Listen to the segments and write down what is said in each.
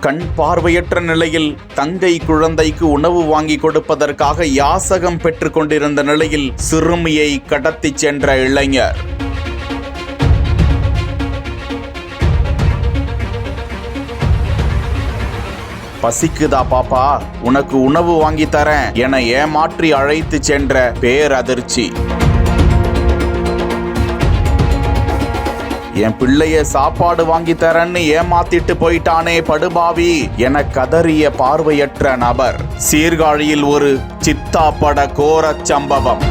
கண் பார்வையற்ற நிலையில் தங்கை குழந்தைக்கு உணவு வாங்கி கொடுப்பதற்காக யாசகம் பெற்றுக் கொண்டிருந்த நிலையில் சிறுமியை கடத்திச் சென்ற இளைஞர். பசிக்குதா பாப்பா, உனக்கு உணவு வாங்கி தரேன் என ஏமாற்றி அழைத்து சென்ற பேரதிர்ச்சி. என் பிள்ளைய சாப்பாடு வாங்கி தரேன்னு ஏமாத்திட்டு போயிட்டானே படுபாவி என கதறிய பார்வையற்ற நபர். சீர்காழியில் ஒரு சித்தாப்பட கோரச் சம்பவம்.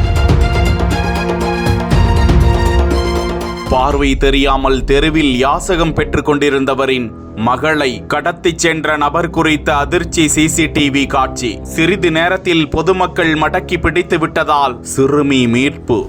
பார்வை தெரியாமல் தெருவில் யாசகம் பெற்றுக் கொண்டிருந்தவரின் மகளை கடத்திச் சென்ற நபர் குறித்த அதிர்ச்சி சிசிடிவி காட்சி. சிறிது நேரத்தில் பொதுமக்கள் மடக்கி பிடித்து விட்டதால் சிறுமி மீட்பு.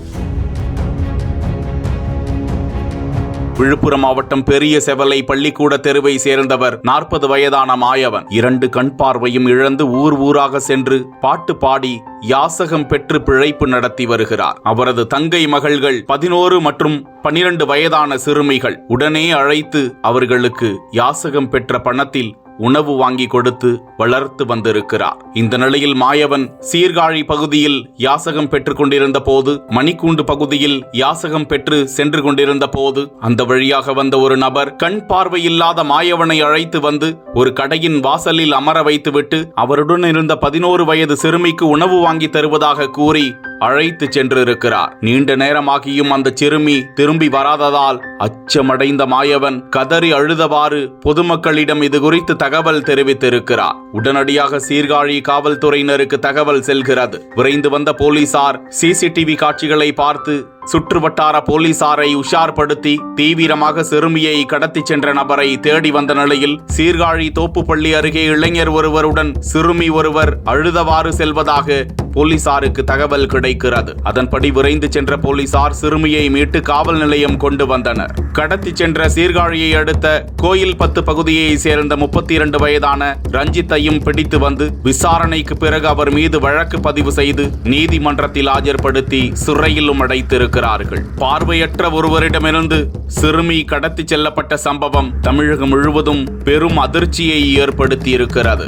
விழுப்புரம் மாவட்டம் பெரிய செவலை பள்ளிக்கூட தெருவை சேர்ந்தவர் 40 வயதான மாயவன். 2 கண் பார்வையும் இழந்து ஊராக சென்று பாட்டு பாடி யாசகம் பெற்று பிழைப்பு நடத்தி வருகிறார். அவரது தங்கை மகள்கள் 11 மற்றும் 12 வயதான சிறுமிகள். உடனே அழைத்து அவர்களுக்கு யாசகம் பெற்ற பணத்தில் உணவு வாங்கி கொடுத்து வளர்த்து வந்திருக்கிறார். இந்த நிலையில் மாயவன் சீர்காழி பகுதியில் யாசகம் பெற்றுக் கொண்டிருந்த போது, மணிக்கூண்டு பகுதியில் யாசகம் பெற்று சென்று கொண்டிருந்த போது அந்த வழியாக வந்த ஒரு நபர் கண் பார்வையில்லாத மாயவனை அழைத்து வந்து ஒரு கடையின் வாசலில் அமர வைத்துவிட்டு அவருடன் இருந்த 11 வயது சிறுமிக்கு உணவு வாங்கி தருவதாக கூறி அழைத்து சென்றிருக்கிறார். நீண்ட நேரமாகியும் அந்த சிறுமி திரும்பி வராததால் அச்சமடைந்த மாயவன் கதறி அழுதவாறு பொதுமக்களிடம் இது குறித்து தகவல் தெரிவித்திருக்கிறார். உடனடியாக சீர்காழி காவல்துறையினருக்கு தகவல் செல்கிறது. விரைந்து வந்த போலீசார் சிசிடிவி காட்சிகளை பார்த்து சுற்றுவட்டார போலீசாரை உஷார்படுத்தி தீவிரமாக சிறுமியை கடத்தி சென்ற நபரை தேடி வந்த நிலையில் சீர்காழி தோப்புப்பள்ளி அருகே இளைஞர் ஒருவருடன் சிறுமி ஒருவர் அழுதவாறு செல்வதாக போலீசாருக்கு தகவல் கிடைக்கிறது. அதன்படி விரைந்து சென்ற போலீசார் சிறுமியை மீட்டு காவல் நிலையம் கொண்டு வந்தனர். கடத்தி சென்ற சீர்காழியை அடுத்த கோயில் 10 பகுதியை சேர்ந்த 32 வயதான ரஞ்சித்தையும் பிடித்து வந்து விசாரணைக்கு பிறகு அவர் மீது வழக்கு பதிவு செய்து நீதிமன்றத்தில் ஆஜர்படுத்தி சிறையிலும் அடைத்திருக்கிறார்கள். பார்வையற்ற ஒருவரிடமிருந்து சிறுமி கடத்தி செல்லப்பட்ட சம்பவம் தமிழகம் முழுவதும் பெரும் அதிர்ச்சியை ஏற்படுத்தி இருக்கிறது.